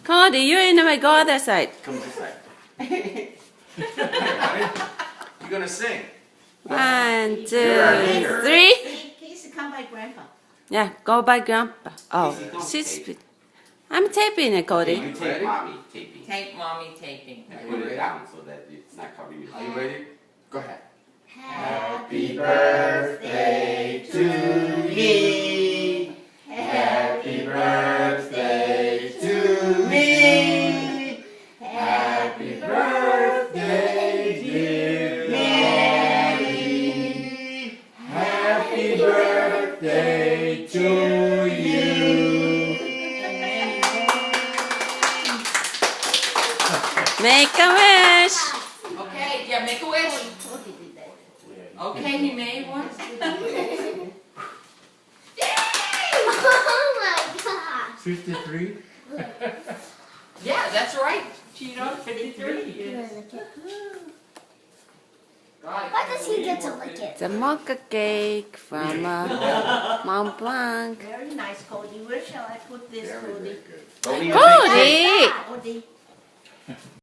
Cody, you're in the way. Go other side. Come this side. You're gonna sing. 1, 2, Here. 3. Please come by Grandpa. Yeah, go by Grandpa. Oh, she's. I'm taping it, Cody. You tape mommy taping. Tape mommy taping. And put it down so that it's not covering your Are you ready? Go ahead. Happy birthday to me. Happy birthday to me. Happy birthday, dear Daddy. Happy birthday to you. Make a wish. Okay, yeah, make a wish. Okay, he made one. Oh my God. 53? Yeah, that's right. Cheato, 53. Yes. Right. Why does he get to lick it? It's a mocha cake from Mont Blanc. Very nice, Cody. Where shall I put this, Cody? Don't even Cody! Cody.